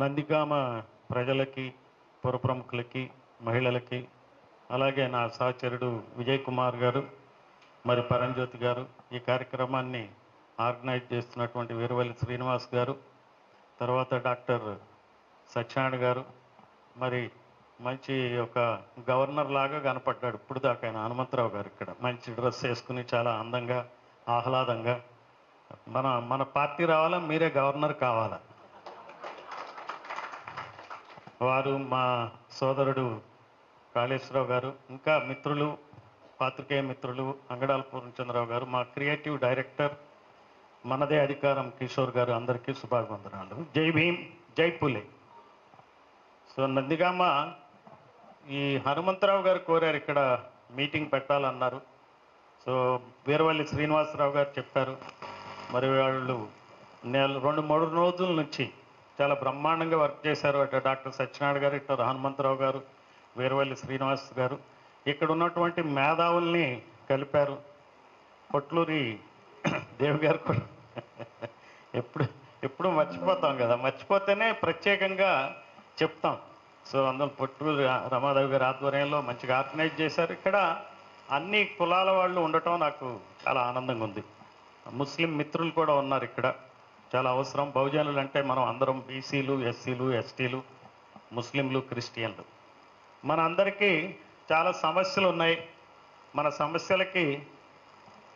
నందిగామ ప్రజలకి, పుర ప్రముఖులకి, మహిళలకి, అలాగే నా సహచరుడు విజయ్ కుమార్ గారు, మరి పరంజ్యోతి గారు, ఈ కార్యక్రమాన్ని ఆర్గనైజ్ చేస్తున్నటువంటి వీరవల్లి శ్రీనివాస్ గారు, తర్వాత డాక్టర్ సత్యనారాయణ గారు, మరి మంచి ఒక గవర్నర్ లాగా కనపడ్డాడు ఇప్పుడు దాకా ఆయన హనుమంతరావు గారు. ఇక్కడ మంచి డ్రెస్ వేసుకుని చాలా అందంగా, ఆహ్లాదంగా, మన పార్టీ రావాలా, మీరే గవర్నర్ కావాలా. వారు మా సోదరుడు కాళేశ్వరరావు గారు, ఇంకా మిత్రులు, పాత్రికేయ మిత్రులు అంగడాల పూర్ణచంద్రరావు గారు, మా క్రియేటివ్ డైరెక్టర్ మనదే అధికారం కిషోర్ గారు, అందరికీ శుభాభివందనాలు. జై భీమ్, జై పులే. సో నందిగామ ఈ హనుమంతరావు గారు కోరారు ఇక్కడ మీటింగ్ పెట్టాలన్నారు. సో వీరవల్లి శ్రీనివాసరావు గారు చెప్పారు. మరి వాళ్ళు 2-3 రోజుల నుంచి చాలా బ్రహ్మాండంగా వర్క్ చేశారు. అటు డాక్టర్ సత్యనారాయణ గారు, ఇటు హనుమంతరావు గారు, వీరవల్లి శ్రీనివాస్ గారు ఇక్కడ ఉన్నటువంటి మేధావుల్ని కలిపారు. పొట్లూరి దేవి గారు కూడా ఎప్పుడు మర్చిపోతాం కదా, మర్చిపోతేనే ప్రత్యేకంగా చెప్తాం. సో అందులో పొట్లూరి రమాదేవి గారి ఆధ్వర్యంలో మంచిగా ఆర్గనైజ్ చేశారు. ఇక్కడ అన్ని కులాల వాళ్ళు ఉండటం నాకు చాలా ఆనందంగా ఉంది. ముస్లిం మిత్రులు కూడా ఉన్నారు ఇక్కడ, చాలా అవసరం. బహుజనులు అంటే మనం అందరం బీసీలు, ఎస్సీలు, ఎస్టీలు, ముస్లింలు, క్రిస్టియన్లు, మన అందరికీ చాలా సమస్యలు ఉన్నాయి. మన సమస్యలకి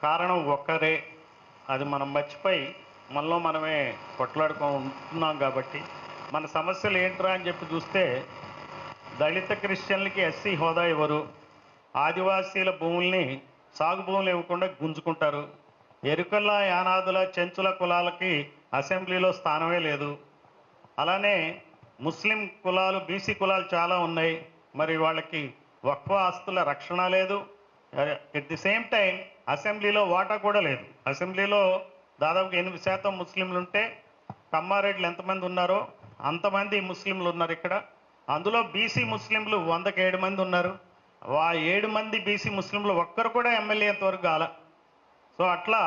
కారణం ఒక్కరే, అది మనం మర్చిపోయి మనలో మనమే కొట్లాడుకుంటున్నాం. కాబట్టి మన సమస్యలు ఏంట్రా అని చెప్పి చూస్తే, దళిత క్రిస్టియన్లకి ఎస్సీ హోదా ఇవ్వరు, ఆదివాసీల భూముల్ని సాగు భూములు ఇవ్వకుండా గుంజుకుంటారు, ఎరుకల, యానాదుల, చెంచుల కులాలకి అసెంబ్లీలో స్థానమే లేదు, అలానే ముస్లిం కులాలు, బీసీ కులాలు చాలా ఉన్నాయి, మరి వాళ్ళకి వక్ఫ్ ఆస్తుల రక్షణ లేదు. ఎట్ ది సేమ్ టైం అసెంబ్లీలో వాటా కూడా లేదు. అసెంబ్లీలో దాదాపు 8% ముస్లింలు ఉంటే కమ్మారెడ్లు ఎంతమంది ఉన్నారో అంతమంది ముస్లింలు ఉన్నారు ఇక్కడ. అందులో బీసీ ముస్లింలు 100కి 7 మంది ఉన్నారు. 7 మంది బీసీ ముస్లింలు ఒక్కరు కూడా ఎమ్మెల్యే అంతవరకు కాల. సో అట్లా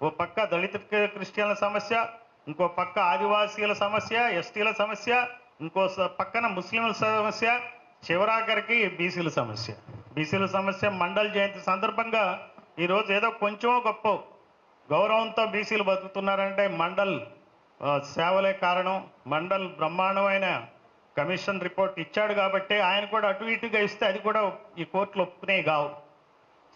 ఓ పక్క దళిత క్రిస్టియన్ల సమస్య, ఇంకో పక్క ఆదివాసీల సమస్య, ఎస్టీల సమస్య, ఇంకో పక్కన ముస్లింల సమస్య, చివరాఖరికి బీసీల సమస్య. బీసీల సమస్య మండల్ జయంతి సందర్భంగా ఈరోజు ఏదో కొంచెం గొప్ప గౌరవంతో బీసీలు బతుకుతున్నారంటే మండల్ సేవలే కారణం. మండల్ బ్రహ్మాండమైన కమిషన్ రిపోర్ట్ ఇచ్చాడు కాబట్టి ఆయన కూడా అటు ఇటుగా ఇస్తే అది కూడా ఈ కోర్టులు ఒప్పుకునే కావు.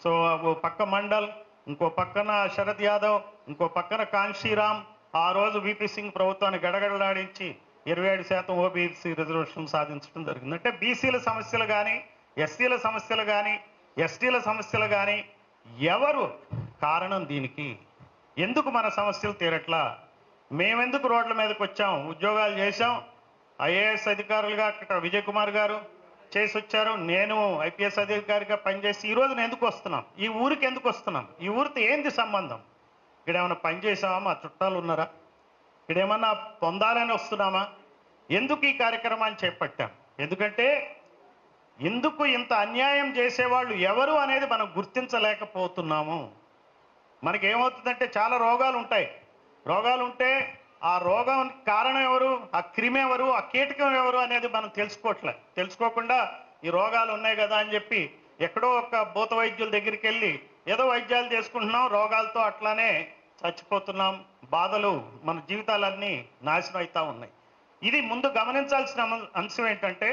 సో ఓ పక్క మండల్, ఇంకో పక్కన శరద్ యాదవ్, ఇంకో పక్కన కాన్షీరామ్ ఆ రోజు వీపీ సింగ్ ప్రభుత్వాన్ని గడగడలాడించి 27% ఓబీసీ రిజర్వేషన్ సాధించడం జరిగింది. అంటే బీసీల సమస్యలు కానీ, ఎస్సీల సమస్యలు కానీ, ఎస్టీల సమస్యలు కానీ ఎవరు కారణం దీనికి? ఎందుకు మన సమస్యలు తీరట్లా? మేమెందుకు రోడ్ల మీదకి వచ్చాం? ఉద్యోగాలు చేశాం, ఐఏఎస్ అధికారులుగా అక్కడ విజయ్ కుమార్ గారు చేసి వచ్చారు, నేను ఐపీఎస్ అధికారిగా పనిచేసి ఈరోజు నేను ఎందుకు వస్తున్నాం? ఈ ఊరికి ఎందుకు వస్తున్నాం? ఈ ఊరితో ఏంది సంబంధం? ఇక్కడ ఏమైనా పని చేసామా? మా చుట్టాలు ఉన్నారా? ఇక్కడ ఏమన్నా పొందాలని వస్తున్నామా? ఎందుకు ఈ కార్యక్రమాన్ని చేపట్టాం? ఎందుకంటే ఎందుకు ఇంత అన్యాయం చేసేవాళ్ళు ఎవరు అనేది మనం గుర్తించలేకపోతున్నాము. మనకేమవుతుందంటే చాలా రోగాలు ఉంటాయి. రోగాలు ఉంటే ఆ రోగం కారణం ఎవరు, ఆ క్రిమి ఎవరు, ఆ కీటకం ఎవరు అనేది మనం తెలుసుకోకుండా ఈ రోగాలు ఉన్నాయి కదా అని చెప్పి ఎక్కడో ఒక భూత వైద్యుల దగ్గరికి వెళ్ళి ఏదో వైద్యాలు చేసుకుంటున్నాం, రోగాలతో అట్లానే చచ్చిపోతున్నాం. బాధలు, మన జీవితాలన్నీ నాశనం అవుతూ ఉన్నాయి. ఇది ముందు గమనించాల్సిన అంశం ఏంటంటే,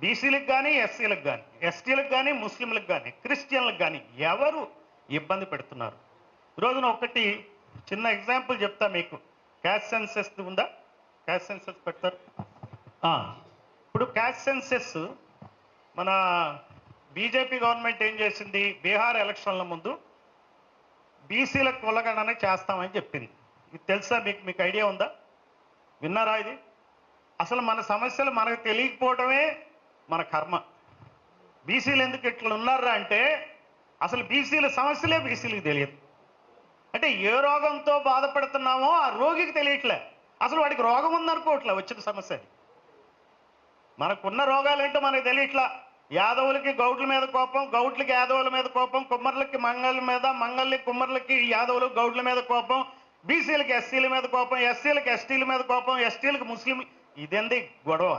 బీసీలకు కానీ, ఎస్సీలకు కానీ, ఎస్టీలకు కానీ, ముస్లింలకు కానీ, క్రిస్టియన్లకు కానీ ఎవరు ఇబ్బంది పెడుతున్నారు? ఈరోజున ఒకటి చిన్న ఎగ్జాంపుల్ చెప్తా మీకు. క్యాస్ట్ సెన్సెస్ ఉందా? క్యాస్ట్ సెన్సెస్ పెడతారు. ఇప్పుడు క్యాస్ట్ సెన్సెస్ మన బీజేపీ గవర్నమెంట్ ఏం చేసింది? బీహార్ ఎలక్షన్ల ముందు బీసీల కులగణన చేస్తామని చెప్పింది. ఇది తెలుసా మీకు? మీకు ఐడియా ఉందా? విన్నారా ఇది? అసలు మన సమస్యలు మనకు తెలియకపోవడమే మన కర్మ. బీసీలు ఎందుకు ఇట్లా ఉన్నారా అంటే అసలు బీసీల సమస్యలే బీసీలకు తెలియదు. అంటే ఏ రోగంతో బాధపడుతున్నామో ఆ రోగికి తెలియట్లే, అసలు వాడికి రోగం ఉందనుకోవట్లే వచ్చిన సమస్య. మనకున్న రోగాలేంటో మనకు తెలియట్లా. యాదవులకి గౌడ్ల మీద కోపం, గౌడ్లకి యాదవుల మీద కోపం, కుమ్మర్లకి మంగళ మీద, మంగళకి కుమ్మర్లకి యాదవులు గౌడ్ల మీద కోపం, బీసీలకి ఎస్సీల మీద కోపం, ఎస్సీలకి ఎస్టీల మీద కోపం, ఎస్టీలకు ముస్లిం ఇదేంది గొడవ.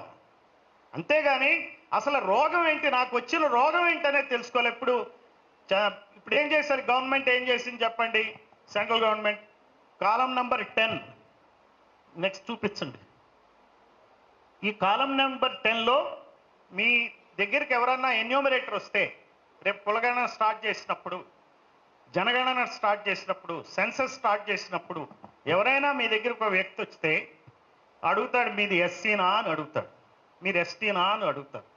అంతేగాని అసలు రోగం ఏంటి, నాకు వచ్చిన రోగం ఏంటి అనేది తెలుసుకోవాలి. ఇప్పుడు ఏం చేశారు గవర్నమెంట్, ఏం చేసింది చెప్పండి? సెంట్రల్ గవర్నమెంట్ కాలం నెంబర్ 10 నెక్స్ట్ చూపించండి. ఈ కాలం నెంబర్ 10లో మీ దగ్గరికి ఎవరన్నా ఎన్యూమరేటర్ వస్తే, రేపు కులగణన స్టార్ట్ చేసినప్పుడు, జనగణన స్టార్ట్ చేసినప్పుడు, సెన్సస్ స్టార్ట్ చేసినప్పుడు ఎవరైనా మీ దగ్గరకు ఒక వ్యక్తి వస్తే అడుగుతాడు, మీది ఎస్సీనా అని అడుగుతాడు, మీరు ఎస్టీనా అని అడుగుతాడు.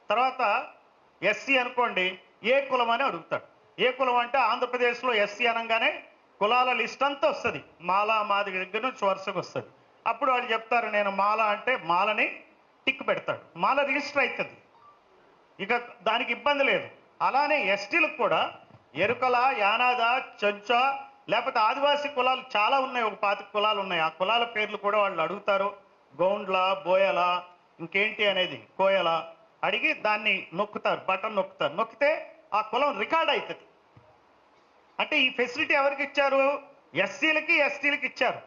తర్వాత ఎస్సీ అనుకోండి, ఏ కులం అని అడుగుతాడు. ఏ కులం అంటే ఆంధ్రప్రదేశ్లో ఎస్సీ అనగానే కులాల లిస్ట్ అంతా వస్తుంది, మాల మాది దగ్గర నుంచి వరుసగా వస్తుంది. అప్పుడు వాళ్ళు చెప్తారు నేను మాల అంటే మాలని టిక్ పెడతాడు, మాల రిజిస్టర్ అవుతుంది, ఇక దానికి ఇబ్బంది లేదు. అలానే ఎస్టీలకు కూడా ఎరుకల, యానాద, చెంచ, లేకపోతే ఆదివాసీ కులాలు చాలా ఉన్నాయి, ఒక 25 కులాలు ఉన్నాయి. ఆ కులాల పేర్లు కూడా వాళ్ళు అడుగుతారు. గౌండ్ల, బోయల, ఇంకేంటి అనేది కోయల అడిగి దాన్ని నొక్కుతారు, బటన్ నొక్కుతారు. నొక్కితే ఆ కులం రికార్డ్ అవుతుంది. అంటే ఈ ఫెసిలిటీ ఎవరికి ఇచ్చారు? ఎస్సీలకి, ఎస్టీలకి ఇచ్చారు.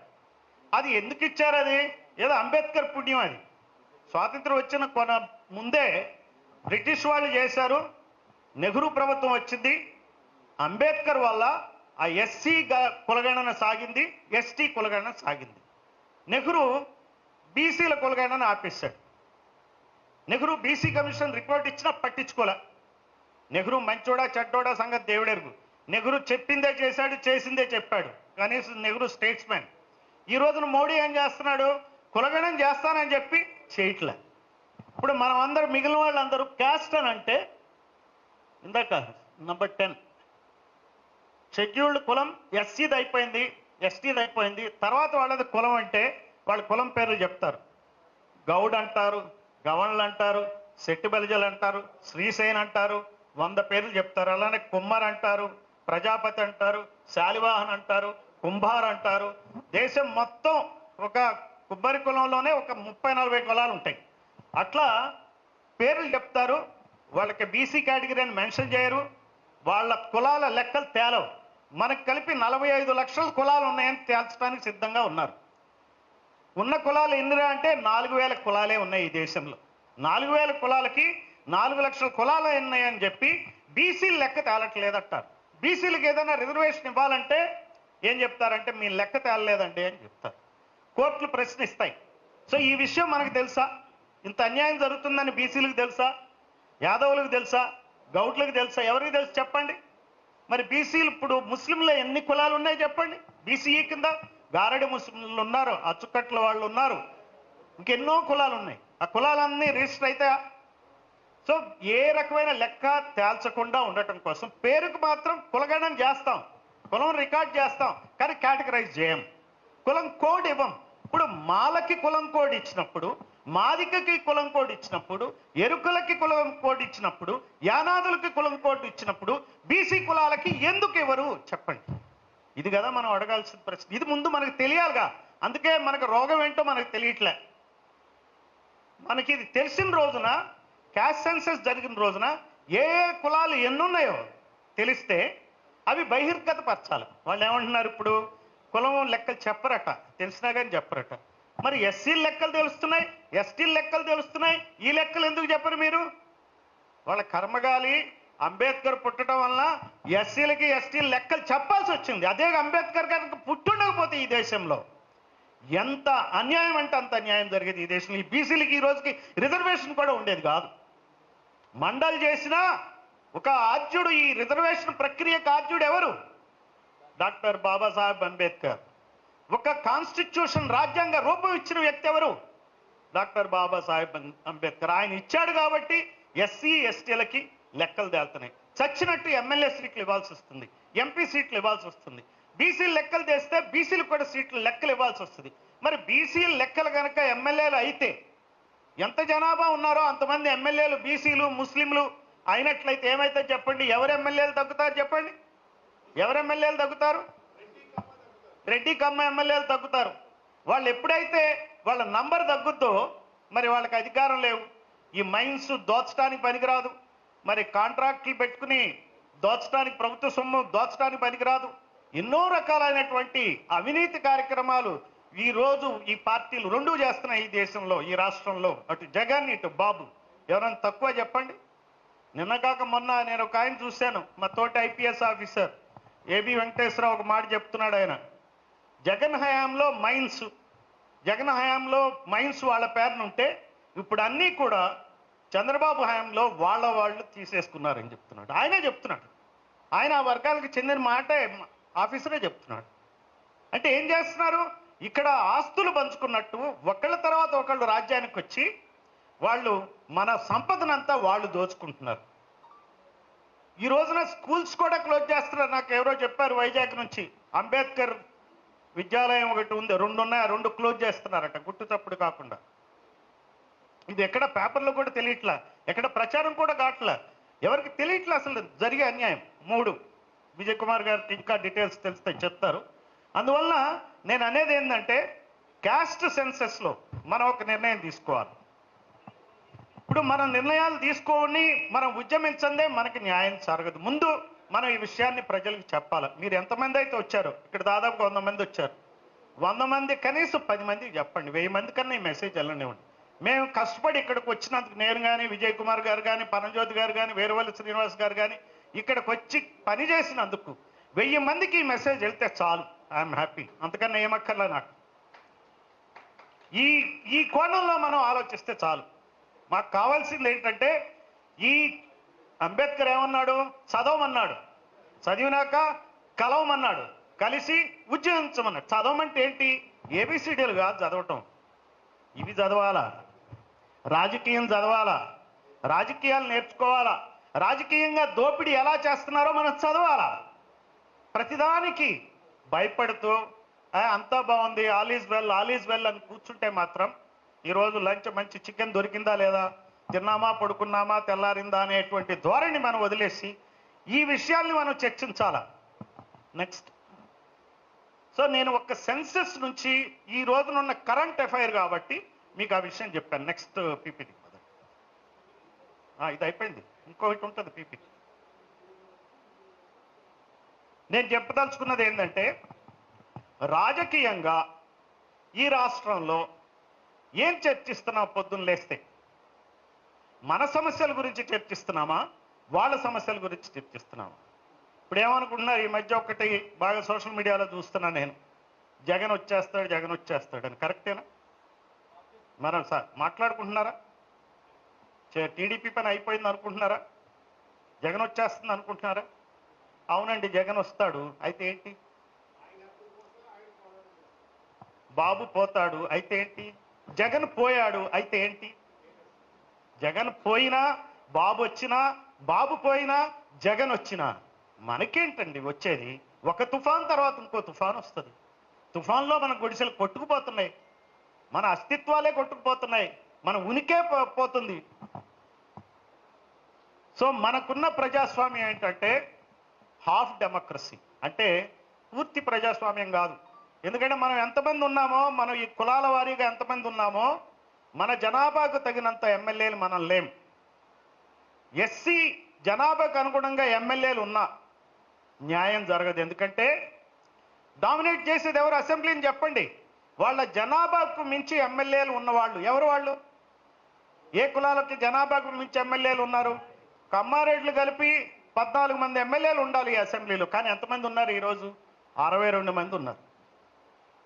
అది ఎందుకు ఇచ్చారు? అది ఏదో అంబేద్కర్ పుణ్యం. అది స్వాతంత్రం వచ్చిన ముందే బ్రిటిష్ వాళ్ళు చేశారు, నెహ్రూ ప్రభుత్వం వచ్చింది, అంబేద్కర్ వల్ల ఆ ఎస్సీ కులగణన సాగింది, ఎస్టీ కులగణన సాగింది. నెహ్రూ బీసీల కులగణన ఆపేశాడు. నెహ్రూ బీసీ కమిషన్ రిపోర్ట్ ఇచ్చినా పట్టించుకోలే. నెహ్రూ మంచోడా చెడ్డోడా సంగతి దేవుడెరుగు. నెహ్రూ చెప్పిందే చేశాడు, చేసిందే చెప్పాడు. కనీసం నెహ్రూ స్టేట్స్మెన్. ఈ రోజున మోడీ ఏం చేస్తున్నాడు? కులగణన చేస్తానని చెప్పి చేయట్లే. ఇప్పుడు మనం అందరూ, మిగిలిన వాళ్ళందరూ క్యాస్ట్ అని అంటే, ఇందాక నెంబర్ 10 షెడ్యూల్డ్ కులం ఎస్సీది అయిపోయింది, ఎస్టీది అయిపోయింది. తర్వాత వాళ్ళది కులం అంటే వాళ్ళ కులం పేర్లు చెప్తారు. గౌడ్ అంటారు, గవన్లు అంటారు, శెట్టి బలిజలు అంటారు, శ్రీసేన్ అంటారు, 100 పేర్లు చెప్తారు. అలానే కుమ్మర్ అంటారు, ప్రజాపతి అంటారు, శాలివాహన్ అంటారు, కుంభార్ అంటారు. దేశం మొత్తం ఒక కుమ్మరి కులంలోనే ఒక 30-40 కులాలు ఉంటాయి. అట్లా పేర్లు చెప్తారు. వాళ్ళకి బీసీ కేటగిరీ అని మెన్షన్ చేయరు, వాళ్ళ కులాల లెక్కలు తేలవు. మనకు కలిపి 45 లక్షల కులాలు ఉన్నాయని తేల్చడానికి సిద్ధంగా ఉన్నారు. ఉన్న కులాలు ఎన్నిరా అంటే 4000 కులాలే ఉన్నాయి ఈ దేశంలో. 4000 కులాలకి 4 లక్షల కులాలు ఉన్నాయని చెప్పి బీసీలు లెక్క తేలట్లేదంటారు. బీసీలకు ఏదైనా రిజర్వేషన్ ఇవ్వాలంటే ఏం చెప్తారంటే మీ లెక్క తేలలేదండి అని చెప్తారు. కోర్టులు ప్రశ్నిస్తాయి. సో ఈ విషయం మనకు తెలుసా? ఇంత అన్యాయం జరుగుతుందని బీసీలకు తెలుసా? యాదవులకు తెలుసా? గౌడ్లకు తెలుసా? ఎవరికి తెలుసు చెప్పండి? మరి బీసీలు ఇప్పుడు ముస్లింలు ఎన్ని కులాలు ఉన్నాయి చెప్పండి? బీసీఈ కింద గారడి ముస్లింలు ఉన్నారు, అచ్చుకట్ల వాళ్ళు ఉన్నారు, ఇంకెన్నో కులాలు ఉన్నాయి. ఆ కులాలన్నీ రిజిస్టర్ అయితే సో ఏ రకమైన లెక్క తేల్చకుండా ఉండటం కోసం పేరుకు మాత్రం కులగణన చేస్తాం, కులం రికార్డ్ చేస్తాం, కానీ కేటగరైజ్ చేయం, కులం కోడ్ ఇవ్వం. ఇప్పుడు మాలకి కులం కోడ్ ఇచ్చినప్పుడు, మాదికకి కులం కోడ్ ఇచ్చినప్పుడు, ఎరుకులకి కులం కోడ్ ఇచ్చినప్పుడు, యానాదులకి కులం కోడ్ ఇచ్చినప్పుడు బీసీ కులాలకి ఎందుకు ఇవ్వరు చెప్పండి? ఇది కదా మనం అడగాల్సిన ప్రశ్న. ఇది ముందు మనకు తెలియాలిగా. అందుకే మనకు రోగం ఏంటో మనకు తెలియట్లే. మనకి ఇది తెలిసిన రోజున, క్యాస్ట్ సెన్సస్ జరిగిన రోజున ఏ కులాలు ఎన్నున్నాయో తెలిస్తే అవి బహిర్గతపరచాలి. వాళ్ళు ఏమంటున్నారు ఇప్పుడు? కులం లెక్కలు చెప్పరట, తెలిసినా కానీ చెప్పరట. మరి ఎస్సీల లెక్కలు తెలుస్తున్నాయి, ఎస్టీల లెక్కలు తెలుస్తున్నాయి, ఈ లెక్కలు ఎందుకు చెప్పరు మీరు? వాళ్ళ కర్మగాలి. అంబేద్కర్ పుట్టడం వల్ల ఎస్సీలకి ఎస్టీల లెక్కలు చెప్పాల్సి వచ్చింది. అదే అంబేద్కర్ గారికి పుట్టుండకపోతే ఈ దేశంలో ఎంత అన్యాయం అంటే అంత అన్యాయం జరిగేది ఈ దేశంలో. ఈ బీసీలకి ఈ రోజుకి రిజర్వేషన్ కూడా ఉండేది కాదు. మండలి చేసిన ఒక ఆద్యుడు, ఈ రిజర్వేషన్ ప్రక్రియకు ఆద్యుడు ఎవరు? డాక్టర్ బాబాసాహెబ్ అంబేద్కర్. ఒక కాన్స్టిట్యూషన్, రాజ్యాంగ రూపం ఇచ్చిన వ్యక్తి ఎవరు? డాక్టర్ బాబాసాహెబ్ అంబేద్కర్. ఆయన ఇచ్చాడు కాబట్టి ఎస్సీ ఎస్టీలకి లెక్కలు తేలుతున్నాయి. చచ్చినట్టు ఎమ్మెల్యే సీట్లు ఇవ్వాల్సి వస్తుంది, ఎంపీ సీట్లు ఇవ్వాల్సి వస్తుంది. బీసీలు లెక్కలు తెస్తే బీసీలకు కూడా సీట్లు లెక్కలు ఇవ్వాల్సి వస్తుంది. మరి బీసీల లెక్కలు కనుక ఎమ్మెల్యేలు అయితే ఎంత జనాభా ఉన్నారో అంతమంది ఎమ్మెల్యేలు బీసీలు ముస్లింలు అయినట్లయితే ఏమైతే చెప్పండి? ఎవరు ఎమ్మెల్యేలు తగ్గుతారు చెప్పండి? ఎవరు ఎమ్మెల్యేలు తగ్గుతారు? రెడ్డి కమ్మ ఎమ్మెల్యేలు తగ్గుతారు. వాళ్ళు ఎప్పుడైతే వాళ్ళ నంబర్ తగ్గుద్దో మరి వాళ్ళకి అధికారం లేవు. ఈ మైన్స్ దోచడానికి పనికిరాదు, మరి కాంట్రాక్టులు పెట్టుకుని దోచడానికి, ప్రభుత్వ సొమ్ము దోచడానికి పనికిరాదు. ఎన్నో రకాలైనటువంటి అవినీతి కార్యక్రమాలు ఈరోజు ఈ పార్టీలు రెండూ చేస్తున్నాయి ఈ దేశంలో, ఈ రాష్ట్రంలో. అటు జగన్ ఇటు బాబు. ఎవరైనా తక్కువ చెప్పండి? నిన్న కాక మొన్న నేను ఒక ఆయన చూశాను, మా తోటి ఐపీఎస్ ఆఫీసర్ ఏబి వెంకటేశ్వరరావు ఒక మాట చెప్తున్నాడు. ఆయన జగన్ హయాంలో మైన్స్ వాళ్ళ పేరునుంటే ఇప్పుడు అన్నీ కూడా చంద్రబాబు హయాంలో వాళ్ళు తీసేసుకున్నారని చెప్తున్నాడు. ఆయనే చెప్తున్నాడు. ఆయన ఆ వర్గాలకు చెందిన మాటే ఆఫీసరే చెప్తున్నాడు. అంటే ఏం చేస్తున్నారు? ఇక్కడ ఆస్తులు పంచుకున్నట్టు ఒకళ్ళ తర్వాత ఒకళ్ళు రాజ్యానికి వచ్చి వాళ్ళు మన సంపదనంతా వాళ్ళు దోచుకుంటున్నారు. ఈ రోజున స్కూల్స్ కూడా క్లోజ్ చేస్తున్నారు. నాకు ఎవరో చెప్పారు వైజాగ్ నుంచి. అంబేద్కర్ విద్యాలయం ఒకటి ఉంది, 2 ఉన్నాయి, ఆ 2 క్లోజ్ చేస్తున్నారట, గుట్టు చప్పుడు కాకుండా. ఇది ఎక్కడ పేపర్లో కూడా తెలియట్లా, ఎక్కడ ప్రచారం కూడా కావట్లా, ఎవరికి తెలియట్లా అసలు జరిగే అన్యాయం. 3 విజయ్ కుమార్ గారికి ఇంకా డీటెయిల్స్ తెలిస్తే చెప్తారు. అందువల్ల నేను అనేది ఏంటంటే, క్యాస్ట్ సెన్సెస్లో మనం ఒక నిర్ణయం తీసుకోవాలి. ఇప్పుడు మనం నిర్ణయాలు తీసుకొని మనం ఉద్యమించందే మనకి న్యాయం జరగదు. ముందు మనం ఈ విషయాన్ని ప్రజలకు చెప్పాలి. మీరు ఎంతమంది అయితే వచ్చారో, ఇక్కడ దాదాపు 100 మంది వచ్చారు. 100 మంది కనీసం 10 మందికి చెప్పండి, 1000 మంది కన్నా ఈ మెసేజ్ వెళ్ళనివ్వండి. మేము కష్టపడి ఇక్కడికి వచ్చినందుకు, నేను కానీ, విజయ్ కుమార్ గారు కానీ, పరంజ్యోతి గారు కానీ, వేరువల్లి శ్రీనివాస్ గారు కానీ, ఇక్కడికి వచ్చి పని చేసినందుకు 1000 మందికి ఈ మెసేజ్ వెళ్తే చాలు. I'm happy. అంతకన్నా ఏమక్కర్లా నాకు. ఈ కోణంలో మనం ఆలోచిస్తే చాలు. మాకు కావాల్సింది ఏంటంటే, ఈ అంబేద్కర్ ఏమన్నాడు? చదవమన్నాడు, చదివినాక కలవమన్నాడు, కలిసి ఉద్యమించమన్నాడు. చదవమంటే ఏంటి? ఏబిసిడీలు కాదు చదవటం, ఇవి చదవాలా. రాజకీయం చదవాలా, రాజకీయాలు నేర్చుకోవాలా, రాజకీయంగా దోపిడీ ఎలా చేస్తున్నారో మనం చదవాలా. ప్రతిదానికి భయపడుతూ అంతా బాగుంది, ఆల్ ఈజ్ వెల్ అని కూర్చుంటే మాత్రం ఈరోజు లంచ్ మంచి చికెన్ దొరికిందా లేదా, తిన్నామా పడుకున్నామా తెల్లారిందా అనేటువంటి ధోరణి మనం వదిలేసి ఈ విషయాల్ని మనం చర్చించాలా. నెక్స్ట్, సో నేను ఒక సెన్సెస్ నుంచి ఈ రోజునున్న కరెంట్ అఫైర్ కాబట్టి మీకు ఆ విషయం చెప్పాను. Next PPT. ఇది అయిపోయింది, ఇంకొకటి ఉంటుంది పీపీటీ. నేను చెప్పదలుచుకున్నది ఏంటంటే, రాజకీయంగా ఈ రాష్ట్రంలో ఏం చర్చిస్తున్నాం? పొద్దున్న లేస్తే మన సమస్యల గురించి చర్చిస్తున్నామా, వాళ్ళ సమస్యల గురించి చర్చిస్తున్నామా? ఇప్పుడు ఏమనుకుంటున్నారు? ఈ మధ్య ఒకటి బాగా సోషల్ మీడియాలో చూస్తున్నా నేను, జగన్ వచ్చేస్తాడు అని. కరెక్టేనా? మనం సార్ మాట్లాడుకుంటున్నారా? టీడీపీ పని అయిపోయింది అనుకుంటున్నారా? జగన్ వచ్చేస్తుంది అనుకుంటున్నారా? అవునండి, జగన్ వస్తాడు, అయితే ఏంటి? బాబు పోతాడు, అయితే ఏంటి? జగన్ పోయాడు, అయితే ఏంటి? జగన్ పోయినా బాబు వచ్చినా, బాబు పోయినా జగన్ వచ్చినా మనకేంటండి వచ్చేది? ఒక తుఫాన్ తర్వాత ఇంకో తుఫాన్ వస్తుంది. తుఫాన్లో మన గుడిసెలు కొట్టుకుపోతున్నాయి, మన అస్తిత్వాలే కొట్టుకుపోతున్నాయి, మన ఉనికే పోతుంది. సో మనకున్న ప్రజాస్వామ్యం ఏంటంటే హాఫ్ డెమోక్రసీ, అంటే పూర్తి ప్రజాస్వామ్యం కాదు. ఎందుకంటే మనం ఎంతమంది ఉన్నామో, మనం ఈ కులాల వారీగా ఎంతమంది ఉన్నామో, మన జనాభాకు తగినంత ఎమ్మెల్యేలు మనం లేం. ఎస్సీ జనాభాకు అనుగుణంగా ఎమ్మెల్యేలు ఉన్నా న్యాయం జరగదు. ఎందుకంటే డామినేట్ చేసేది ఎవరు? అసెంబ్లీని చెప్పండి. వాళ్ళ జనాభాకు మించి ఎమ్మెల్యేలు ఉన్నవాళ్ళు ఎవరు? వాళ్ళు ఏ కులాలకి జనాభాకు మించి ఎమ్మెల్యేలు ఉన్నారు? కమ్మారెడ్లు కలిపి 14 మంది ఎమ్మెల్యేలు ఉండాలి ఈ అసెంబ్లీలో. కానీ ఎంతమంది ఉన్నారు ఈరోజు? 62 మంది ఉన్నారు.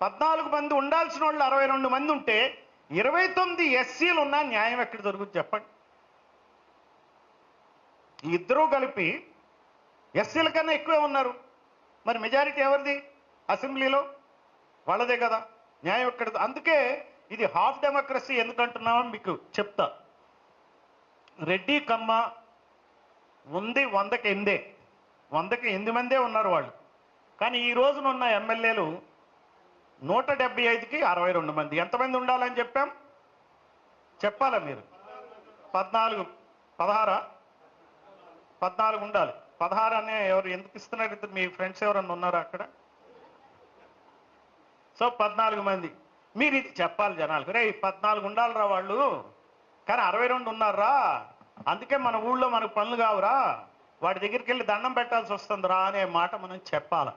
14 మంది ఉండాల్సిన వాళ్ళు 62 మంది ఉంటే 29 ఎస్సీలు ఉన్నా న్యాయం ఎక్కడ దొరుకుతుంది చెప్పండి? ఇద్దరూ కలిపి ఎస్సీల కన్నా ఎక్కువే ఉన్నారు. మరి మెజారిటీ ఎవరిది అసెంబ్లీలో? వాళ్ళదే కదా. న్యాయం ఎక్కడ? అందుకే ఇది హాఫ్ డెమోక్రసీ ఎందుకంటున్నామో మీకు చెప్తా. రెడ్డి కమ్మ ఉంది 100కి 8 మందే ఉన్నారు వాళ్ళు. కానీ ఈ రోజునున్న ఎమ్మెల్యేలు 175కి 62 మంది. ఎంతమంది ఉండాలని చెప్పాం? చెప్పాలా మీరు? 14 ఉండాలి. 16 అనే ఎవరు ఎందుకు ఇస్తున్నారు? ఇద్దరు మీ ఫ్రెండ్స్ ఎవరన్నా ఉన్నారా అక్కడ? సో 14 మంది. మీరు ఇది చెప్పాలి జనాలకు, రే 14 ఉండాలిరా వాళ్ళు, కానీ 62 ఉన్నారా, అందుకే మన ఊళ్ళో మనకు పనులు కావురా, వాడి దగ్గరికి వెళ్ళి దండం పెట్టాల్సి వస్తుందిరా అనే మాట మనం చెప్పాలి.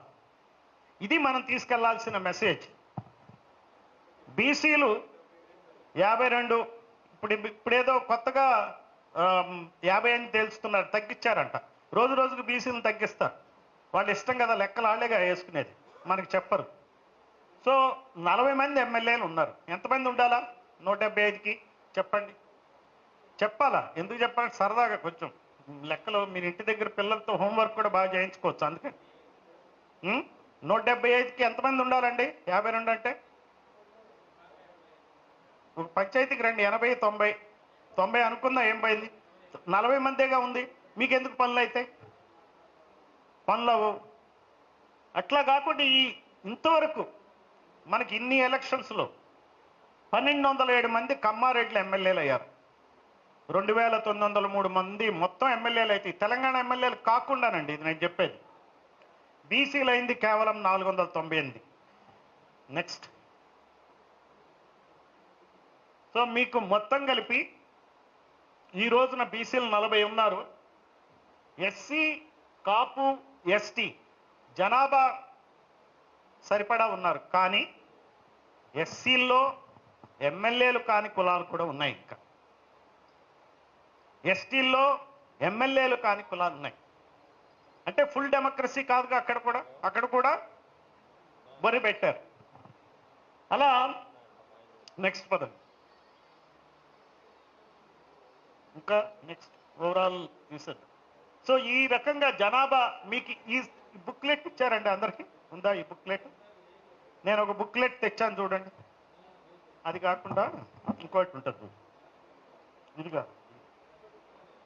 ఇది మనం తీసుకెళ్లాల్సిన మెసేజ్. బీసీలు 52, ఇప్పుడేదో కొత్తగా 50 అని తెలుస్తున్నారు, తగ్గించారంట. రోజు రోజుకు బీసీలను తగ్గిస్తారు. వాళ్ళు ఇష్టం కదా, లెక్కలు వాళ్ళేగా వేసుకునేది, మనకి చెప్పరు. సో 40 మంది ఎమ్మెల్యేలు ఉన్నారు. ఎంతమంది ఉండాలా 175కి చెప్పండి? చెప్పాలా? ఎందుకు చెప్పాలి? సరదాగా కొంచెం లెక్కలు మీరు ఇంటి దగ్గర పిల్లలతో హోంవర్క్ కూడా బాగా చేయించుకోవచ్చు. అందుకని 175కి ఎంతమంది ఉండాలండి? 52 అంటే ఒక పంచాయతీకి రండి, 80, 90 అనుకున్నా ఏం పోయింది? 40 మందేగా ఉంది. మీకు ఎందుకు పనులు అయితే పనులు అవ్వవు. అట్లా కాకుండా ఇంతవరకు మనకి ఇన్ని ఎలక్షన్స్లో 1207 మంది కమ్మారెడ్లు ఎమ్మెల్యేలు అయ్యారు. 2903 మంది మొత్తం ఎమ్మెల్యేలు అయితే, తెలంగాణ ఎమ్మెల్యేలు కాకుండానండి ఇది నేను చెప్పేది. బీసీలు అయింది కేవలం 498. నెక్స్ట్. సో మీకు మొత్తం కలిపి ఈ రోజున బీసీలు 40 ఉన్నారు. ఎస్సీ, కాపు, ఎస్టీ జనాభా సరిపడా ఉన్నారు. కానీ ఎస్సీల్లో ఎమ్మెల్యేలు కాని కులాలు కూడా ఉన్నాయి. ఇంకా ఎస్టీల్లో ఎమ్మెల్యేలు కాని కులాలు ఉన్నాయి. అంటే ఫుల్ డెమోక్రసీ కాదుగా అక్కడ కూడా బరి పెట్టారు. అలా నెక్స్ట్ పదం ఇంకా నెక్స్ట్ ఓవరాల్ రీసెర్చ్. సో ఈ రకంగా జనాభా మీకు ఈ బుక్లెట్ ఇచ్చారండి అందరికీ. ఉందా ఈ బుక్లెట్? నేను ఒక బుక్లెట్ తెచ్చాను చూడండి. అది కాకుండా ఇంకోటి ఉంటుంది, ఇదిగా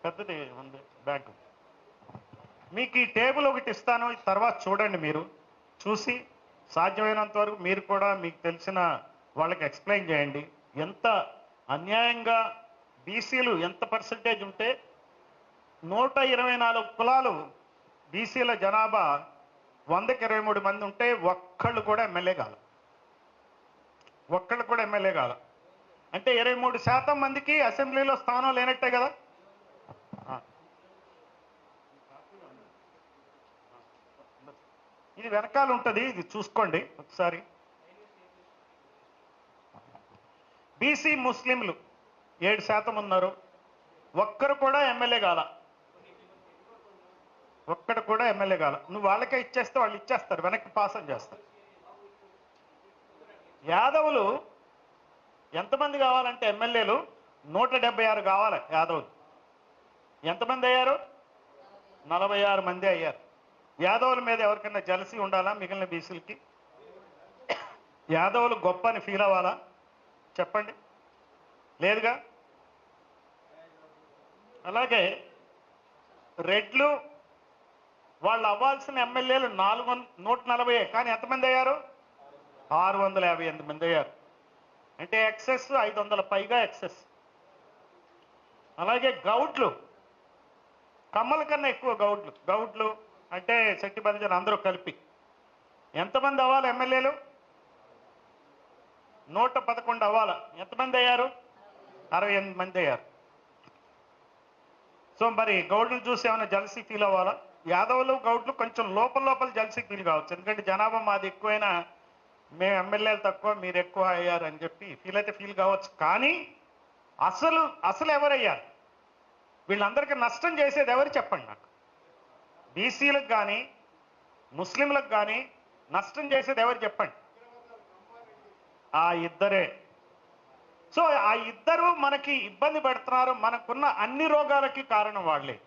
పెద్దది ఉంది బ్యాగ్. మీకు ఈ టేబుల్ ఒకటి ఇస్తాను, తర్వాత చూడండి. మీరు చూసి సాధ్యమైనంత వరకు మీరు కూడా మీకు తెలిసిన వాళ్ళకి ఎక్స్ప్లెయిన్ చేయండి. ఎంత అన్యాయంగా బీసీలు ఎంత పర్సంటేజ్ ఉంటే 124 కులాలు బీసీల జనాభా 100కి 23 మంది ఉంటే ఒక్కళ్ళు కూడా ఎమ్మెల్యే కాదు. అంటే 23% మందికి అసెంబ్లీలో స్థానం లేనట్టే కదా. ఇది వెనకాల ఉంటుంది, ఇది చూసుకోండి ఒకసారి. బీసీ ముస్లింలు 7% ఉన్నారు. ఒక్కరు కూడా ఎమ్మెల్యే కాల. నువ్వు వాళ్ళకే ఇచ్చేస్తే వాళ్ళు ఇచ్చేస్తారు, వెనక్కి పాసం చేస్తారు. యాదవులు ఎంతమంది కావాలంటే ఎమ్మెల్యేలు 176 కావాలి. యాదవులు ఎంతమంది అయ్యారు? 46 మంది అయ్యారు. యాదవుల మీద ఎవరికైనా జలసి ఉండాలా? మిగిలిన బీసీలకి యాదవులు గొప్ప అని ఫీల్ అవ్వాలా? చెప్పండి, లేదుగా. అలాగే రెడ్లు వాళ్ళు అవ్వాల్సిన ఎమ్మెల్యేలు 140, కానీ ఎంతమంది అయ్యారు? 658 మంది అయ్యారు. అంటే ఎక్సెస్ 500 పైగా ఎక్సెస్. అలాగే గౌడ్లు కమ్మల కన్నా ఎక్కువ గౌడ్లు అంటే శక్తి బలిజన అందరూ కలిపి ఎంతమంది అవ్వాలి ఎమ్మెల్యేలు? 111 అవ్వాలి. ఎంతమంది అయ్యారు? 68 మంది అయ్యారు. సో మరి గౌడ్లు చూసి ఏమైనా జలసీ ఫీల్ అవ్వాలా? యాదవులు గౌడ్లు కొంచెం లోపల జలసీ ఫీల్ కావచ్చు. ఎందుకంటే జనాభా మాది ఎక్కువైనా మేము ఎమ్మెల్యేలు తక్కువ మీరు ఎక్కువ అయ్యారు అని చెప్పి ఫీల్ కావచ్చు. కానీ అసలు ఎవరయ్యారు? వీళ్ళందరికీ నష్టం చేసేది ఎవరు చెప్పండి నాకు. బీసీలకు కానీ ముస్లింలకు కానీ నష్టం చేసేది ఎవరు చెప్పండి? ఆ ఇద్దరే. సో ఆ ఇద్దరు మనకి ఇబ్బంది పెడుతున్నారు. మనకున్న అన్ని రోగాలకి కారణం వాళ్ళే.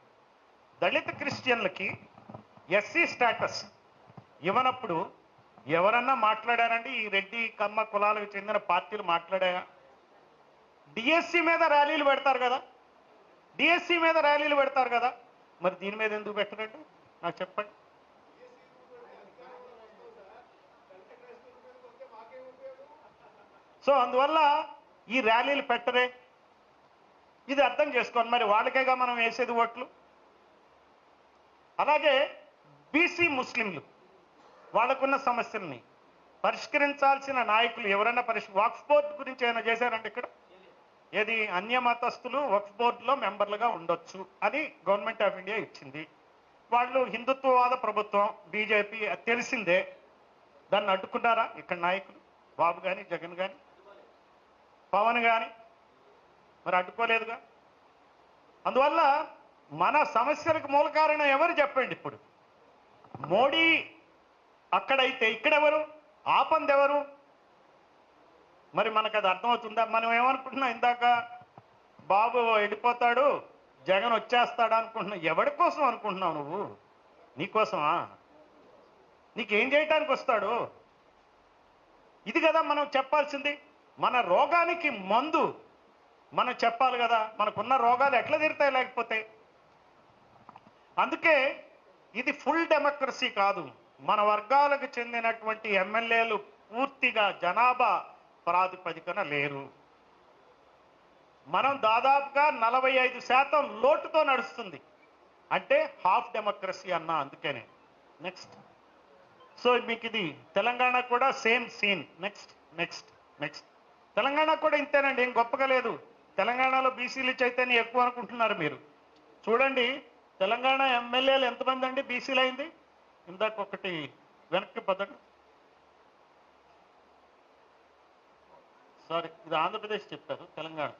దళిత క్రిస్టియన్లకి ఎస్సీ స్టేటస్ ఇవ్వనప్పుడు ఎవరన్నా మాట్లాడారండి? ఈ రెడ్డి కమ్మ కులాలకు చెందిన పార్టీలు మాట్లాడాయా? డిఎస్సి మీద ర్యాలీలు పెడతారు కదా. మరి దీని మీద ఎందుకు పెట్టరండి నాకు చెప్పండి. సో అందువల్ల ఈ ర్యాలీలు పెట్టరే. ఇది అర్థం చేసుకోండి. మరి వాళ్ళకేగా మనం వేసేది ఓట్లు. అలాగే బీసీ ముస్లింలు వాళ్ళకున్న సమస్యల్ని పరిష్కరించాల్సిన నాయకులు ఎవరైనా వక్ఫ్ బోర్డు గురించి ఏమైనా చేశారంటే ఇక్కడ ఏది అన్యమతస్తులు వక్ఫ్ బోర్డులో మెంబర్లుగా ఉండొచ్చు అని గవర్నమెంట్ ఆఫ్ ఇండియా ఇచ్చింది. వాళ్ళు హిందుత్వవాద ప్రభుత్వం బీజేపీ తెలిసిందే. దాన్ని అడ్డుకున్నారా ఇక్కడ నాయకులు? బాబు కానీ జగన్ కానీ పవన్ కానీ మరి అడ్డుకోలేదుగా. అందువల్ల మన సమస్యలకు మూల కారణం ఎవరు చెప్పండి? ఇప్పుడు మోడీ అక్కడైతే ఇక్కడెవరు? ఆపందెవరు? మరి మనకు అది అర్థమవుతుందా? మనం ఏమనుకుంటున్నాం, ఇందాక బాబు వెళ్ళిపోతాడు, జగన్ వచ్చేస్తాడు అనుకుంటున్నావు. ఎవరి కోసం అనుకుంటున్నావు నువ్వు? నీకోసమా? నీకేం చేయటానికి వస్తాడు? ఇది కదా మనం చెప్పాల్సింది. మన రోగానికి మందు మనం చెప్పాలి కదా. మనకున్న రోగాలు ఎట్లా తీరుతాయి లేకపోతే? అందుకే ఇది ఫుల్ డెమోక్రసీ కాదు. మన వర్గాలకు చెందినటువంటి ఎమ్మెల్యేలు పూర్తిగా జనాభా ప్రాతిపదికన లేరు. మనం దాదాపుగా 45% లోటుతో నడుస్తుంది. అంటే హాఫ్ డెమోక్రసీ అన్నా అందుకనే. నెక్స్ట్. సో మీకు ఇది తెలంగాణ కూడా same scene. Next next next. Telangana కూడా ఇంతేనండి, ఏం గొప్పగా లేదు. తెలంగాణలో బీసీలు చైతన్యం ఎక్కువ అనుకుంటున్నారు మీరు. చూడండి తెలంగాణ ఎమ్మెల్యేలు ఎంతమంది అండి బీసీలు అయింది? ఇందాక ఒకటి వెనక్కి పదండి. సారీ, ఇది ఆంధ్రప్రదేశ్ చెప్పారు, తెలంగాణ.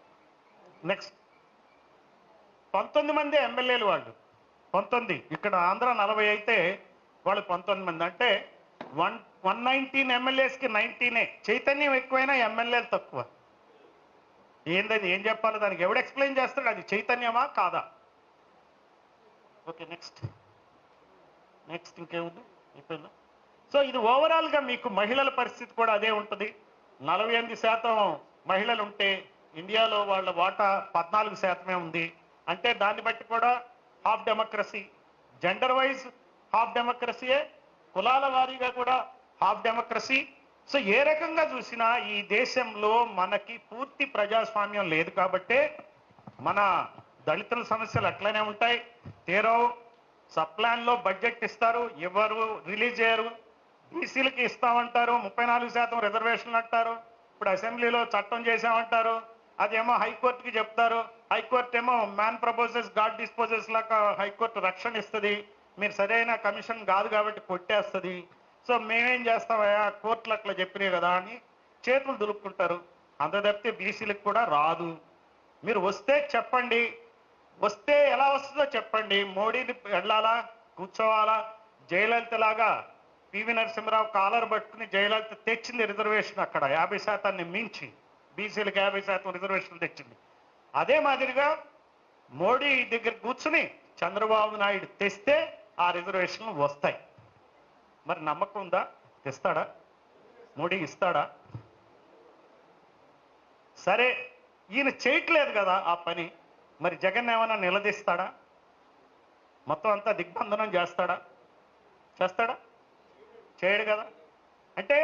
నెక్స్ట్. 19 మంది ఎమ్మెల్యేలు వాళ్ళు. 19. ఇక్కడ ఆంధ్ర 40 అయితే వాళ్ళు 19 మంది. అంటే 119 ఎమ్మెల్యేస్కి 19. చైతన్యం ఎక్కువైనా ఎమ్మెల్యేలు తక్కువ. ఏందని ఏం చెప్పాలి? దానికి ఎవడు ఎక్స్ప్లెయిన్ చేస్తాడు? అది చైతన్యమా కాదా? Okay next. నెక్స్ట్ ఇంకేముంది? అయిపోయిందా? సో ఇది ఓవరాల్గా మీకు మహిళల పరిస్థితి కూడా అదే ఉంటుంది. 48% మహిళలు ఉంటే ఇండియాలో వాళ్ళ వాటా 14% ఉంది. అంటే దాన్ని బట్టి కూడా half democracy. Gender wise half డెమోక్రసీయే, కులాల వారీగా కూడా హాఫ్ డెమోక్రసీ. సో ఏ రకంగా చూసినా ఈ దేశంలో మనకి పూర్తి ప్రజాస్వామ్యం లేదు కాబట్టే మన దళితుల సమస్యలు అట్లనే ఉంటాయి. తీరవు. సప్లాన్లో బడ్జెట్ ఇస్తారు, ఎవరు రిలీజ్ చేయరు. బీసీలకి ఇస్తామంటారు, 34% రిజర్వేషన్లు అంటారు. ఇప్పుడు అసెంబ్లీలో చట్టం చేశామంటారు, అదేమో హైకోర్టుకి చెప్తారు. హైకోర్టు ఏమో మ్యాన్ ప్రపోజెస్ గాడ్ డిస్పోజెస్ లాగా హైకోర్టు రక్షణ ఇస్తుంది. మీరు సరైన కమిషన్ కాదు కాబట్టి కొట్టేస్తుంది. సో మేమేం చేస్తామయ్యా, కోర్టులు అట్లా చెప్పినాయి కదా అని చేతులు దులుపుకుంటారు. అంత తప్పితే బీసీలకు కూడా రాదు. మీరు వస్తే చెప్పండి, వస్తే ఎలా వస్తుందో చెప్పండి. మోడీని వెళ్ళాలా, కూర్చోవాలా? జయలలిత లాగా పివి నరసింహరావు కాలర్ పట్టుకుని జయలలిత తెచ్చింది రిజర్వేషన్, అక్కడ 50% మించి బీసీలకు 50% రిజర్వేషన్ తెచ్చింది. అదే మాదిరిగా మోడీ దగ్గర కూర్చుని చంద్రబాబు నాయుడు తెస్తే ఆ రిజర్వేషన్లు వస్తాయి. మరి నమ్మకం ఉందా? తెస్తాడా? మోడీ ఇస్తాడా? సరే, ఈయన చేయట్లేదు కదా ఆ పని. మరి జగన్ ఏమైనా నిలదీస్తాడా? మొత్తం అంతా దిగ్బంధనం చేస్తాడా? చేస్తాడా? చేయడు కదా. అంటే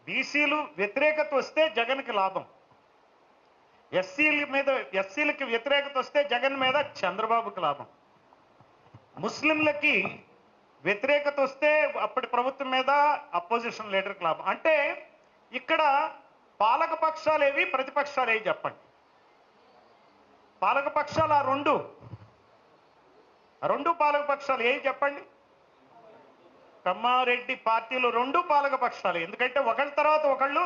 బీసీలు వ్యతిరేకత వస్తే జగన్కి లాభం, ఎస్సీలకి వ్యతిరేకత వస్తే జగన్ మీద చంద్రబాబుకి లాభం, ముస్లింలకి వ్యతిరేకత వస్తే అప్పటి ప్రభుత్వం మీద అపోజిషన్ లీడర్కి లాభం. అంటే ఇక్కడ పాలక పక్షాలు ఏవి, ప్రతిపక్షాలు ఏవి చెప్పండి? పాలక పక్షాలు ఆ రెండు పాలక పక్షాలు ఏవి చెప్పండి? కమ్మారెడ్డి పార్టీలు రెండు పాలక పక్షాలు. ఎందుకంటే ఒకళ్ళ తర్వాత ఒకళ్ళు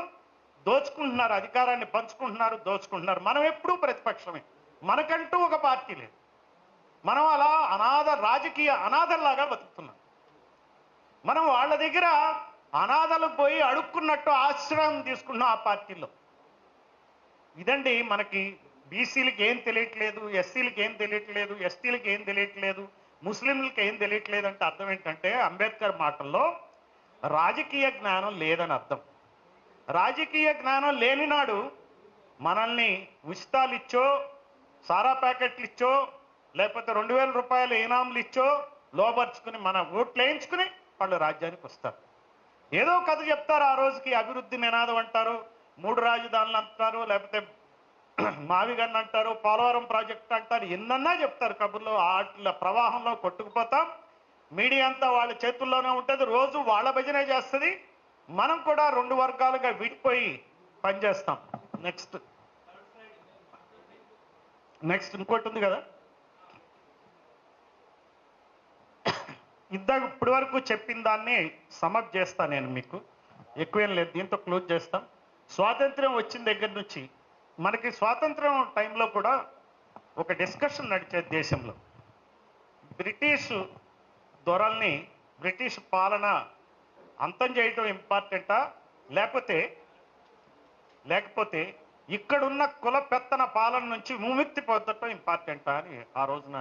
దోచుకుంటున్నారు, అధికారాన్ని పంచుకుంటున్నారు, దోచుకుంటున్నారు. మనం ఎప్పుడూ ప్రతిపక్షమే, మనకంటూ ఒక పార్టీ లేదు. మనం అలా రాజకీయ అనాథల్లాగా బతుకుతున్నాం. మనం వాళ్ళ దగ్గర అనాథలకు పోయి అడుక్కున్నట్టు ఆశ్రయం తీసుకున్నాం ఆ పార్టీలో. ఇదండి మనకి. బీసీలకి ఏం తెలియట్లేదు, ఎస్సీలకి ఏం తెలియట్లేదు, ఎస్టీలకి ఏం తెలియట్లేదు, ముస్లింలకి ఏం తెలియట్లేదు అంటే అర్థం ఏంటంటే, అంబేద్కర్ మాటల్లో రాజకీయ జ్ఞానం లేదని అర్థం. రాజకీయ జ్ఞానం లేని నాడు మనల్ని ఉచితాలు ఇచ్చో, సారా ప్యాకెట్లు ఇచ్చో, లేకపోతే 2000 రూపాయల ఇనాములు ఇచ్చో లోపరుచుకుని మన ఓట్లు వేయించుకుని వాళ్ళు రాజ్యానికి వస్తారు. ఏదో కథ చెప్తారు, ఆ రోజుకి అభివృద్ధి నినాదం అంటారు, 3 రాజధానులు అంటారు, లేకపోతే మావిగన్ అంటారు, పోలవరం ప్రాజెక్ట్ అంటారు, ఎన్నన్నా చెప్తారు కబుర్లో. వాటిల ప్రవాహంలో కొట్టుకుపోతాం. మీడియా అంతా వాళ్ళ చేతుల్లోనే ఉంటుంది, రోజు వాళ్ళ భజనే చేస్తుంది. మనం కూడా 2 వర్గాలుగా విడిపోయి పనిచేస్తాం. నెక్స్ట్ ఇంకోటి ఉంది కదా, ఇప్పటి వరకు చెప్పిన దాన్ని సమప్ చేస్తాను నేను మీకు, ఎక్కువేం లేదు, దీంతో క్లోజ్ చేస్తాం. స్వాతంత్ర్యం వచ్చిన దగ్గర నుంచి మనకి స్వాతంత్రం టైంలో కూడా ఒక డిస్కషన్ నడిచేది దేశంలో. బ్రిటిష్ దొరల్ని, బ్రిటిష్ పాలన అంతం చేయటం ఇంపార్టెంటా, లేకపోతే లేకపోతే ఇక్కడున్న కుల పెత్తన పాలన నుంచి విముక్తి పొందటం ఇంపార్టెంటా అని ఆ రోజున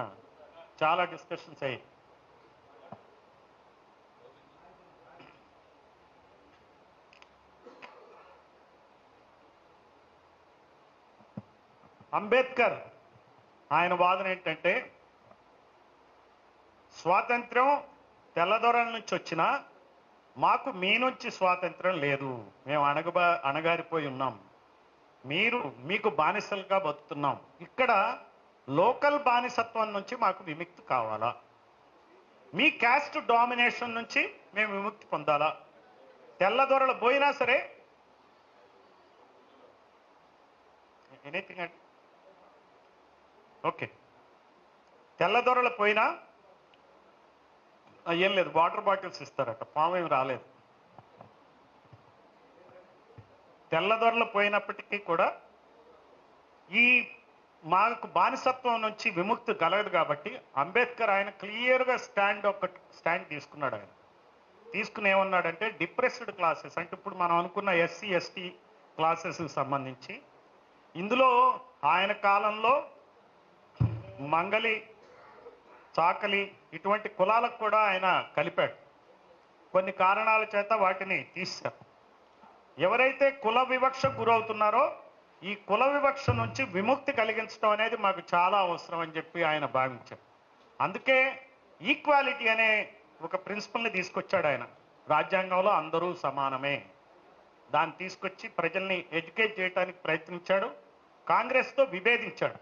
చాలా డిస్కషన్స్ అయ్యాయి. అంబేద్కర్ ఆయన వాదన ఏంటంటే, స్వాతంత్రం తెల్లదొరల నుంచి వచ్చినా మాకు మీ నుంచి స్వాతంత్రం లేదు, మేము అణగారిపోయి ఉన్నాం, మీకు బానిసలుగా బతుకుతున్నాం, ఇక్కడ లోకల్ బానిసత్వం నుంచి మాకు విముక్తి కావాలా, మీ క్యాస్ట్ డామినేషన్ నుంచి మేము విముక్తి పొందాలా, తెల్లదొరలు పోయినా సరే ఎనీథింగ్ అంటే ఓకే, తెల్లదొరలు పోయినా ఏం లేదు, వాటర్ బాటిల్స్ ఇస్తారట, పాము ఏమి రాలేదు. తెల్లదొరలు పోయినప్పటికీ కూడా ఈ మాకు బానిసత్వం నుంచి విముక్తి కలగదు కాబట్టి అంబేద్కర్ ఆయన క్లియర్గా స్టాండ్ తీసుకున్నాడు. ఆయన తీసుకుని ఏమన్నాడంటే, డిప్రెస్డ్ క్లాసెస్ అంటే ఇప్పుడు మనం అనుకున్న ఎస్సీ ఎస్టీ క్లాసెస్కి సంబంధించి ఇందులో ఆయన కాలంలో మంగలి, చాకలి ఇటువంటి కులాలకు కూడా ఆయన కలిపాడు. కొన్ని కారణాల చేత వాటిని తీశారు. ఎవరైతే కుల వివక్షకు గురవుతున్నారో ఈ కుల వివక్ష నుంచి విముక్తి కలిగించడం అనేది మాకు చాలా అవసరం అని చెప్పి ఆయన భావించారు. అందుకే ఈక్వాలిటీ అనే ఒక ప్రిన్సిపల్ని తీసుకొచ్చాడు ఆయన. రాజ్యాంగంలో అందరూ సమానమే, దాన్ని తీసుకొచ్చి ప్రజల్ని ఎడ్యుకేట్ చేయడానికి ప్రయత్నించాడు. కాంగ్రెస్తో విభేదించాడు.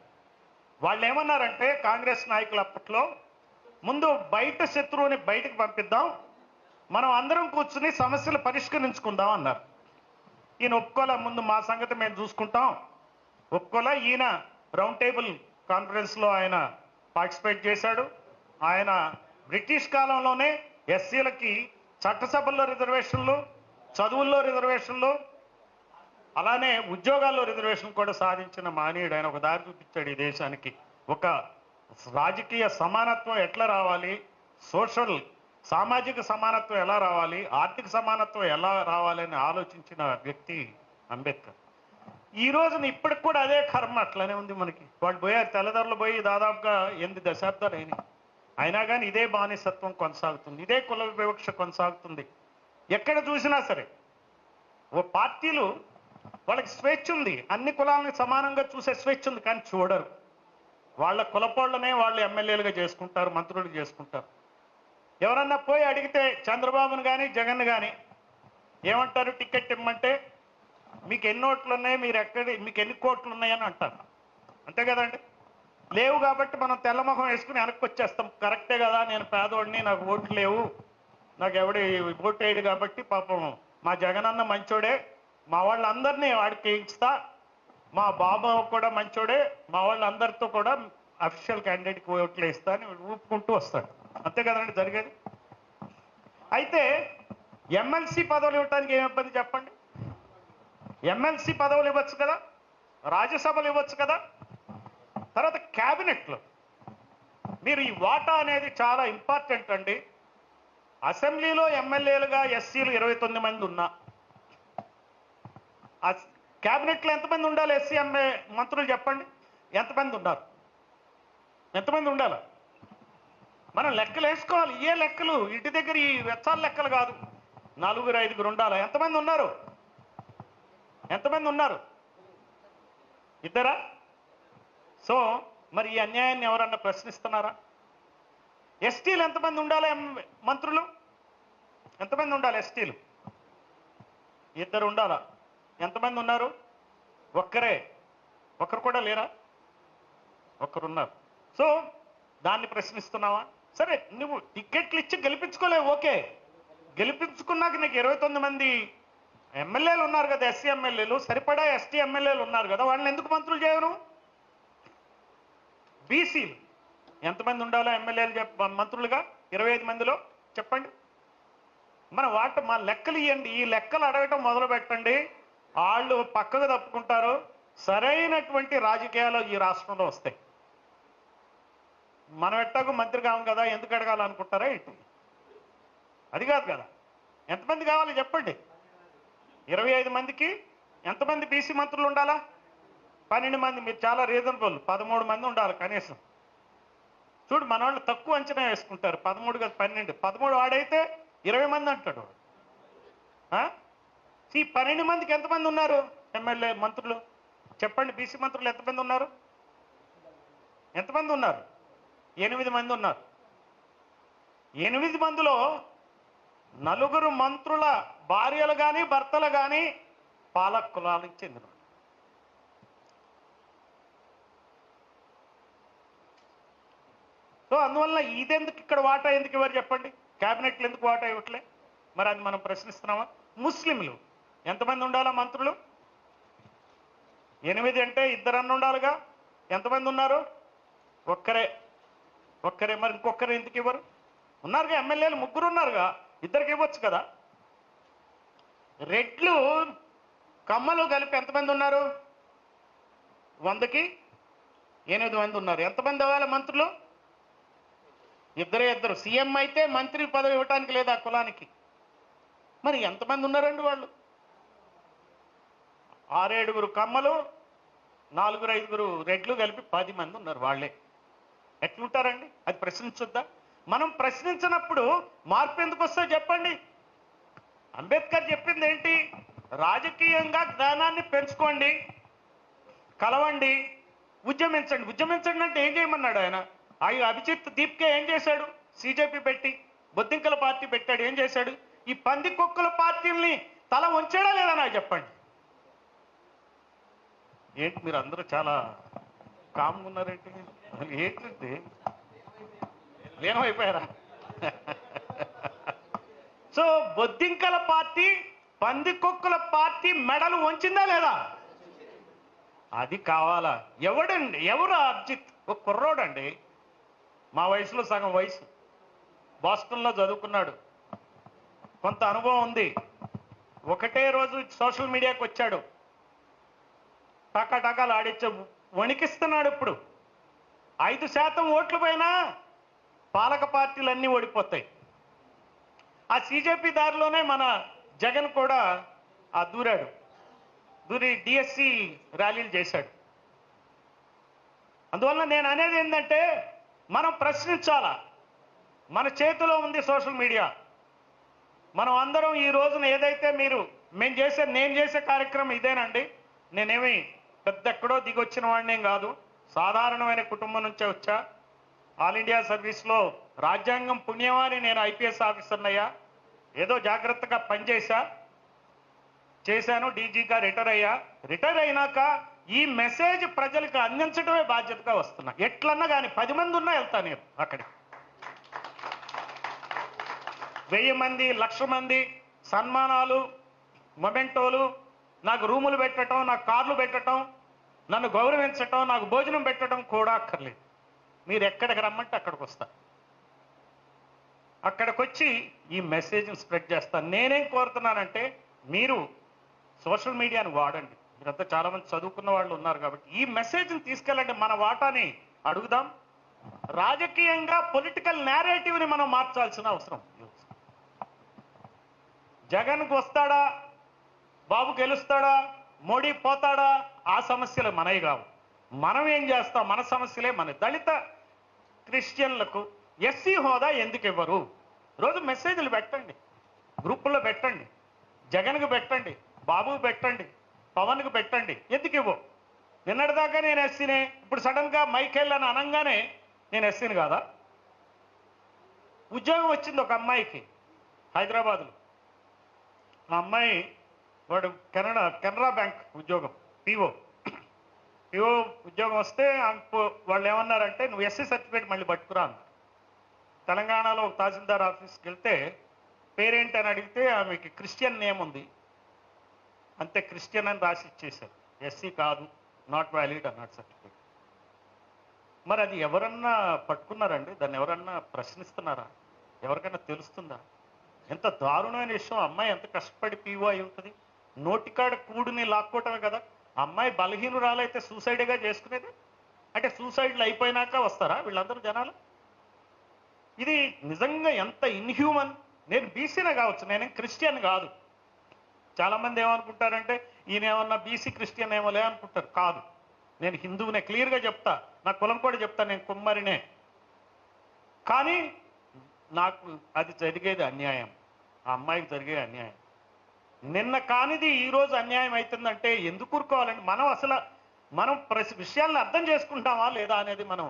వాళ్ళు ఏమన్నారంటే, కాంగ్రెస్ నాయకులు అప్పట్లో, ముందు బయట శత్రువుని బయటకు పంపిద్దాం, మనం అందరం కూర్చుని సమస్యలు పరిష్కరించుకుందాం అన్నారు. ఈయన ఒప్పుకోలే, ముందు మా సంగతి మేము చూసుకుంటాం ఒప్పుకోలే. ఈయన రౌండ్ టేబుల్ కాన్ఫరెన్స్లో ఆయన పార్టిసిపేట్ చేశాడు. ఆయన బ్రిటిష్ కాలంలోనే ఎస్సీలకి చట్టసభల్లో రిజర్వేషన్లు, చదువుల్లో రిజర్వేషన్లు, అలానే ఉద్యోగాల్లో రిజర్వేషన్ కూడా సాధించిన మానవుడు. ఆయన ఒక దారి చూపించాడు ఈ దేశానికి. ఒక రాజకీయ సమానత్వం ఎట్లా రావాలి, సామాజిక సమానత్వం ఎలా రావాలి, ఆర్థిక సమానత్వం ఎలా రావాలని ఆలోచించిన వ్యక్తి అంబేద్కర్. ఈ రోజున ఇప్పటికి కూడా అదే కర్మ అట్లనే ఉంది మనకి. వాళ్ళు పోయారు, తెల్లదొరలు పోయి దాదాపుగా 8 దశాబ్దాలు అయినాయి. అయినా కానీ ఇదే బానిసత్వం కొనసాగుతుంది, ఇదే కుల వివక్ష కొనసాగుతుంది. ఎక్కడ చూసినా సరే ఓ పార్టీలు వాళ్ళకి స్వేచ్ఛ ఉంది, అన్ని కులాలని సమానంగా చూసే స్వేచ్ఛ ఉంది, కానీ చూడరు. వాళ్ళ కులపోళ్ళనే వాళ్ళు ఎమ్మెల్యేలుగా చేసుకుంటారు, మంత్రులు చేసుకుంటారు. ఎవరన్నా పోయి అడిగితే చంద్రబాబును కానీ జగన్ కానీ ఏమంటారు, టికెట్ ఇమ్మంటే మీకు ఎన్ని ఓట్లు ఉన్నాయి, మీకు ఎన్ని కోట్లు ఉన్నాయని అంటారు. అంతే కదండి. లేవు కాబట్టి మనం తెల్లముఖం వేసుకుని వెనక్కి వచ్చేస్తాం. కరెక్టే కదా, నేను పేదోడిని, నాకు ఓట్లు లేవు, నాకు ఎవడి ఓటు వేయడు కాబట్టి పాపం మా జగన్ అన్న మంచోడే, మా వాళ్ళందరినీ వాడికి ఇస్తా, మా బాబు కూడా మంచోడే, మా వాళ్ళందరితో కూడా అఫీషియల్ క్యాండిడేట్కి ఓట్లు ఇస్తా అని ఊపుకుంటూ వస్తాడు. అంతే కదండి జరిగేది. అయితే ఎమ్మెల్సీ పదవులు ఇవ్వడానికి ఏమి ఇబ్బంది చెప్పండి? ఎమ్మెల్సీ పదవులు ఇవ్వచ్చు కదా, రాజ్యసభలు ఇవ్వచ్చు కదా. తర్వాత క్యాబినెట్లో మీరు ఈ వాటా అనేది చాలా ఇంపార్టెంట్ అండి. అసెంబ్లీలో ఎమ్మెల్యేలుగా ఎస్సీలు 29 మంది ఉన్నా క్యాబినెట్లో ఎంతమంది ఉండాలి? ఎస్సీ మంత్రులు చెప్పండి, ఎంతమంది ఉన్నారు? ఎంతమంది ఉండాలి? మనం లెక్కలు వేసుకోవాలి. ఏ లెక్కలు ఇంటి దగ్గర ఈ వెచ్చాల లెక్కలు కాదు. 4, 5 ఉండాలి. ఎంతమంది ఉన్నారు? ఎంతమంది ఉన్నారు? ఇద్దరా? సో మరి ఈ అన్యాయాన్ని ఎవరన్నా ప్రశ్నిస్తున్నారా? ఎస్టీలు ఎంతమంది ఉండాలి? మంత్రులు ఎంతమంది ఉండాలి? ఎస్టీలు 2 ఉండాలా? ఎంతమంది ఉన్నారు? ఒక్కరు కూడా లేరా? ఒక్కరున్నారు. సో దాన్ని ప్రశ్నిస్తున్నావా? సరే, నువ్వు టికెట్లు ఇచ్చి గెలిపించుకోలేవు, ఓకే. గెలిపించుకున్నాక నీకు 29 మంది ఎమ్మెల్యేలు ఉన్నారు కదా, ఎస్సీ ఎమ్మెల్యేలు, సరిపడా ఎస్టీ ఎమ్మెల్యేలు ఉన్నారు కదా, వాళ్ళని ఎందుకు మంత్రులు చేయరు? బీసీలు ఎంతమంది ఉండాలో ఎమ్మెల్యేలు మంత్రులుగా? 25 మందిలో చెప్పండి. మా లెక్కలు ఇవ్వండి. ఈ లెక్కలు అడగటం మొదలు పెట్టండి, వాళ్ళు పక్కకు తప్పుకుంటారు. సరైనటువంటి రాజకీయాలు ఈ రాష్ట్రంలో వస్తాయి. మనం ఎట్టాకు మంత్రి కావం కదా, ఎందుకు అడగాలనుకుంటారా ఏంటి? అది కాదు కదా. ఎంతమంది కావాలి చెప్పండి? 25 మందికి ఎంతమంది బీసీ మంత్రులు ఉండాలా? 12 మంది. మీరు చాలా రీజనబుల్, 13 మంది ఉండాలి కనీసం. చూడు, మన వాళ్ళు తక్కువ అంచనా వేసుకుంటారు. 13 కాదు 12. 13 వాడైతే 20 మంది అంటాడు. ఈ 12 మందికి ఎంతమంది ఉన్నారు ఎమ్మెల్యే మంత్రులు? చెప్పండి, బీసీ మంత్రులు ఎంతమంది ఉన్నారు? ఎంతమంది ఉన్నారు? 8 మంది ఉన్నారు. 8 మందిలో 4 మంత్రుల భార్యలు కానీ భర్తలు కానీ పాలక కులాలకు చెందిన. సో అందువల్ల ఇదెందుకు ఇక్కడ వాటా ఎందుకు ఇవ్వరు చెప్పండి? క్యాబినెట్లు ఎందుకు వాటా ఇవ్వట్లే? మరి అది మనం ప్రశ్నిస్తున్నామా? ముస్లింలు ఎంతమంది ఉండాలా మంత్రులు? 8 అంటే 2 అన్న ఉండాలిగా. ఎంతమంది ఉన్నారు? ఒక్కరే. మరి ఇంకొకరు ఎందుకు ఇవ్వరు? ఉన్నారుగా ఎమ్మెల్యేలు 3 ఉన్నారుగా, 2కి ఇవ్వచ్చు కదా. రెడ్లు కమ్మలు కలిపి ఎంతమంది ఉన్నారు? 100కి 8 మంది ఉన్నారు. ఎంతమంది అవ్వాలి మంత్రులు? 2. సీఎం అయితే మంత్రి పదవి ఇవ్వటానికి లేదా కులానికి? మరి ఎంతమంది ఉన్నారండి వాళ్ళు? 6-7 కమ్మలు, 4-5 రెడ్లు కలిపి 10 మంది ఉన్నారు. వాళ్ళే ఎట్లుంటారండి? అది ప్రశ్నించొద్దా? మనం ప్రశ్నించినప్పుడు మార్పు ఎందుకు వస్తుందో చెప్పండి. అంబేద్కర్ చెప్పింది ఏంటి? రాజకీయంగా జ్ఞానాన్ని పెంచుకోండి, కలవండి, ఉద్యమించండి. ఉద్యమించండి అంటే ఏం చేయమన్నాడు ఆయన? అభిజిత్ దీప్కే ఏం చేశాడు? సీజేపీ పెట్టి బొద్దింకల పార్టీ పెట్టాడు. ఏం చేశాడు? ఈ పంది కుక్కల పార్టీల్ని తల వంచాడా లేదా నాకు చెప్పండి. ఏంటి మీరు అందరూ చాలా కామ్గా ఉన్నారేంటి? ఏంటంటే లీనమైపోయారా? సో బొద్దింకల పార్టీ పందికొక్కుల పార్టీ మెడలు వంచిందా లేదా? అది కావాలా? ఎవడండి? ఎవరు అభిజిత్? ఒక కుర్రోడండి, మా వయసులో సగం వయసు, బాస్టన్లో చదువుకున్నాడు, కొంత అనుభవం ఉంది. ఒకటే రోజు సోషల్ మీడియాకి వచ్చాడు, టకాటకాలు ఆడిచ్చే వణికిస్తున్నాడు. ఇప్పుడు 5% ఓట్లు పైన పాలక పార్టీలన్నీ ఓడిపోతాయి. ఆ సీజేపీ దారిలోనే మన జగన్ కూడా దూరి డిఎస్సి ర్యాలీలు చేశాడు. అందువల్ల నేను అనేది ఏంటంటే మనం ప్రశ్నించాలా. మన చేతిలో ఉంది సోషల్ మీడియా. మనం అందరం ఈ రోజున ఏదైతే నేను చేసే కార్యక్రమం ఇదేనండి. నేనేమి పెద్ద ఎక్కడో దిగొచ్చిన వాడినేం కాదు, సాధారణమైన కుటుంబం నుంచే వచ్చా. ఆల్ ఇండియా సర్వీస్లో రాజ్యాంగం పుణ్యమాని నేను ఐపీఎస్ ఆఫీసర్నయ్యా. ఏదో జాగ్రత్తగా చేశాను, డీజీగా రిటైర్ అయినాక ఈ మెసేజ్ ప్రజలకు అందించడమే బాధ్యతగా వస్తున్నా. ఎట్లన్నా కానీ 10 మంది ఉన్నా వెళ్తా నేను అక్కడికి. 1000 మంది, 1,00,000 మంది, సన్మానాలు, మొమెంటోలు, నాకు రూములు పెట్టడం, నాకు కార్లు పెట్టడం, నన్ను గౌరవించటం, నాకు భోజనం పెట్టడం కూడా అక్కర్లేదు. మీరు ఎక్కడికి రమ్మంటే అక్కడికి వస్తా. అక్కడికి వచ్చి ఈ మెసేజ్ని స్ప్రెడ్ చేస్తాను. నేనేం కోరుతున్నానంటే మీరు సోషల్ మీడియాను వాడండి. మీరంతా చాలామంది చదువుకున్న వాళ్ళు ఉన్నారు కాబట్టి ఈ మెసేజ్ని తీసుకెళ్ళండి. మన వాటాని అడుగుదాం. రాజకీయంగా పొలిటికల్ నేరేటివ్ని మనం మార్చాల్సిన అవసరం. జగన్కు వస్తాడా, బాబు గెలుస్తాడా, మోడీ పోతాడా, ఆ సమస్యలు మనవి కావు. మనం ఏం చేస్తాం? మన సమస్యలే. మన దళిత క్రిస్టియన్లకు ఎస్సీ హోదా ఎందుకు ఇవ్వరు? రోజు మెసేజ్లు పెట్టండి, గ్రూపుల్లో పెట్టండి, జగన్కు పెట్టండి, బాబుకు పెట్టండి, పవన్కు పెట్టండి. ఎందుకు ఇవ్వు? నిన్నటిదాకా నేను ఎస్సీనే, ఇప్పుడు సడన్గా మైకేల్ అని అనగానే నేను ఎస్సీని కాదా? ఉద్యోగం వచ్చింది ఒక అమ్మాయికి హైదరాబాద్లో. ఆ అమ్మాయి వాడు కెనరా బ్యాంక్ ఉద్యోగం, పిఓ ఉద్యోగం వస్తే వాళ్ళు ఏమన్నారంటే నువ్వు ఎస్సీ సర్టిఫికేట్ మళ్ళీ పట్టుకురా అన్నారు. తెలంగాణలో ఒక తహసీల్దార్ ఆఫీస్కి వెళ్తే పేరేంటి అని అడిగితే ఆమెకి క్రిస్టియన్ నేమ్ ఉంది, అంతే, క్రిస్టియన్ అని రాసి ఇచ్చేశారు. ఎస్సీ కాదు, నాట్ వ్యాలిడ్ అన్నాడు సర్టిఫికేట్. మరి అది ఎవరన్నా పట్టుకున్నారండి? దాన్ని ఎవరన్నా ప్రశ్నిస్తున్నారా? ఎవరికైనా తెలుస్తుందా? ఎంత దారుణమైన విషయం. అమ్మాయి ఎంత కష్టపడి పీఓ అయి ఉంటుంది. నోటికాడ కూడుని లాక్కోవటమే కదా. అమ్మాయి బలహీనురాలైతే సూసైడ్గా చేసుకునేది? అంటే సూసైడ్లు అయిపోయినాక వస్తారా వీళ్ళందరూ జనాలు? ఇది నిజంగా ఎంత ఇన్హ్యూమన్. నేను బీసీనే కావచ్చు, నేనేం క్రిస్టియన్ కాదు. చాలామంది ఏమనుకుంటారంటే ఈయన ఏమన్నా బీసీ క్రిస్టియన్ ఏమో లే అనుకుంటారు. కాదు, నేను హిందువునే, క్లియర్గా చెప్తా. నా కులం కూడా చెప్తా, నేను కుమ్మరినే. కానీ నాకు అది జరిగేది అన్యాయం, ఆ అమ్మాయికి జరిగే అన్యాయం. నిన్న కానిది ఈరోజు అన్యాయం అవుతుందంటే ఎందుకు ఊరుకోవాలండి? మనం అసలు విషయాలను అర్థం చేసుకుంటామా లేదా అనేది మనం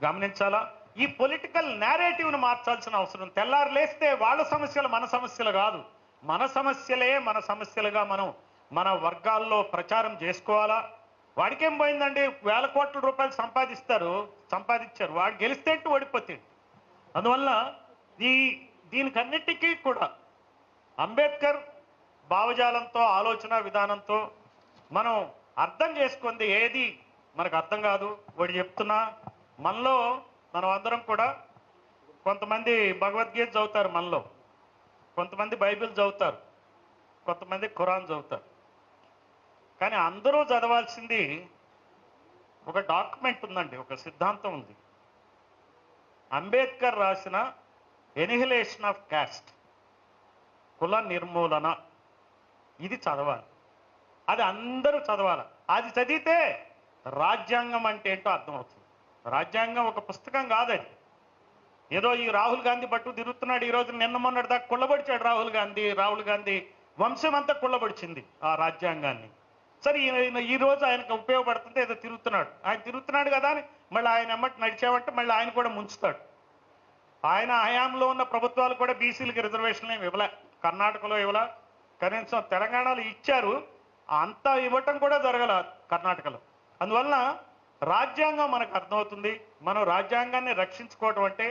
గమనించాలా. ఈ పొలిటికల్ నేరేటివ్ను మార్చాల్సిన అవసరం. తెల్లారు లేస్తే వాళ్ళ సమస్యలు మన సమస్యలు కాదు, మన సమస్యలే మన సమస్యలుగా మనం మన వర్గాల్లో ప్రచారం చేసుకోవాలా. వాడికేం పోయిందండి? వేల కోట్ల రూపాయలు సంపాదించారు, వాడు గెలిస్తే ఓడిపోతే. అందువల్ల దీనికన్నిటికీ కూడా అంబేద్కర్ భావజాలంతో, ఆలోచన విధానంతో మనం అర్థం చేసుకుంది ఏది మనకు అర్థం కాదు. వాడు చెప్తున్నా మనలో మనం అందరం కూడా కొంతమంది భగవద్గీత చదువుతారు, మనలో కొంతమంది బైబిల్ చదువుతారు, కొంతమంది ఖురాన్ చదువుతారు. కానీ అందరూ చదవాల్సింది ఒక డాక్యుమెంట్ ఉందండి, ఒక సిద్ధాంతం ఉంది. అంబేద్కర్ రాసిన ఎనిహిలేషన్ ఆఫ్ క్యాస్ట్, కుల నిర్మూలన, ఇది చదవాలి. అది అందరూ చదవాలి. అది చదివితే రాజ్యాంగం అంటే ఏంటో అర్థమవుతుంది. రాజ్యాంగం ఒక పుస్తకం కాదది. ఏదో ఈ రాహుల్ గాంధీ పట్టు తిరుగుతున్నాడు, ఈరోజు నిన్న మొన్నటి దాకా కుళ్ళబడిచాడు రాహుల్ గాంధీ వంశం అంతా కుళ్ళబడిచింది ఆ రాజ్యాంగాన్ని. సరే ఈరోజు ఆయనకు ఉపయోగపడుతుంది, ఏదో తిరుగుతున్నాడు కదా అని మళ్ళీ ఆయన ఎమ్మటి నడిచామంటే మళ్ళీ ఆయన కూడా ముంచుతాడు. ఆయన హయాంలో ఉన్న ప్రభుత్వాలు కూడా బీసీలకి రిజర్వేషన్లు ఏమి ఇవ్వలే. కర్ణాటకలో ఇవ్వలే, కనీసం తెలంగాణలో ఇచ్చారు, అంతా ఇవ్వటం కూడా జరగల కర్ణాటకలో. అందువల్ల రాజ్యాంగం మనకు అర్థమవుతుంది. మనం రాజ్యాంగాన్ని రక్షించుకోవటం అంటే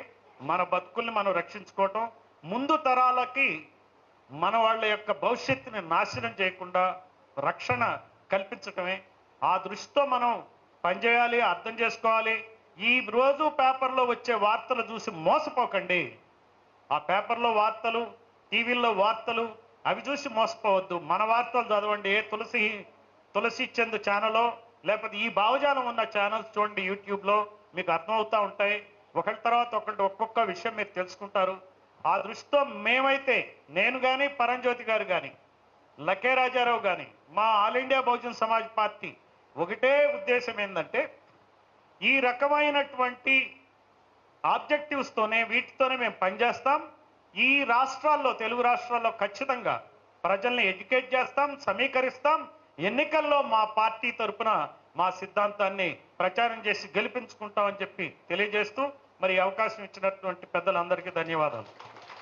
మన బతుకుల్ని మనం రక్షించుకోవటం, ముందు తరాలకి మన వాళ్ళ యొక్క భవిష్యత్తుని నాశనం చేయకుండా రక్షణ కల్పించటమే. ఆ దృష్టితో మనం పనిచేయాలి, అర్థం చేసుకోవాలి. ఈ రోజు పేపర్లో వచ్చే వార్తలు చూసి మోసపోకండి. ఆ పేపర్లో వార్తలు, టీవీల్లో వార్తలు అవి చూసి మోసపోవద్దు. మన వార్తలు చదవండి. తులసి చంద్ ఛానల్లో లేకపోతే ఈ భావజాలం ఉన్న ఛానల్స్ చూడండి, యూట్యూబ్లో మీకు అర్థమవుతూ ఉంటాయి. ఒకరి తర్వాత ఒకటి ఒక్కొక్క విషయం మీరు తెలుసుకుంటారు. ఆ దృష్టితో మేమైతే, నేను కానీ, పరంజ్యోతి గారు కానీ, లకే రాజారావు కానీ, మా all India Bahujan Samaj party ఒకటే ఉద్దేశం ఏంటంటే ఈ రకమైనటువంటి ఆబ్జెక్టివ్స్తోనే, వీటితోనే మేము పనిచేస్తాం. ఈ రాష్ట్రాల్లో, తెలుగు రాష్ట్రాల్లో ఖచ్చితంగా ప్రజల్ని ఎడ్యుకేట్ చేస్తాం, సమీకరిస్తాం. ఎన్నికల్లో మా పార్టీ తరఫున మా సిద్ధాంతాన్ని ప్రచారం చేసి గెలిపించుకుంటామని చెప్పి తెలియజేస్తూ మరి అవకాశం ఇచ్చినటువంటి పెద్దలందరికీ ధన్యవాదాలు.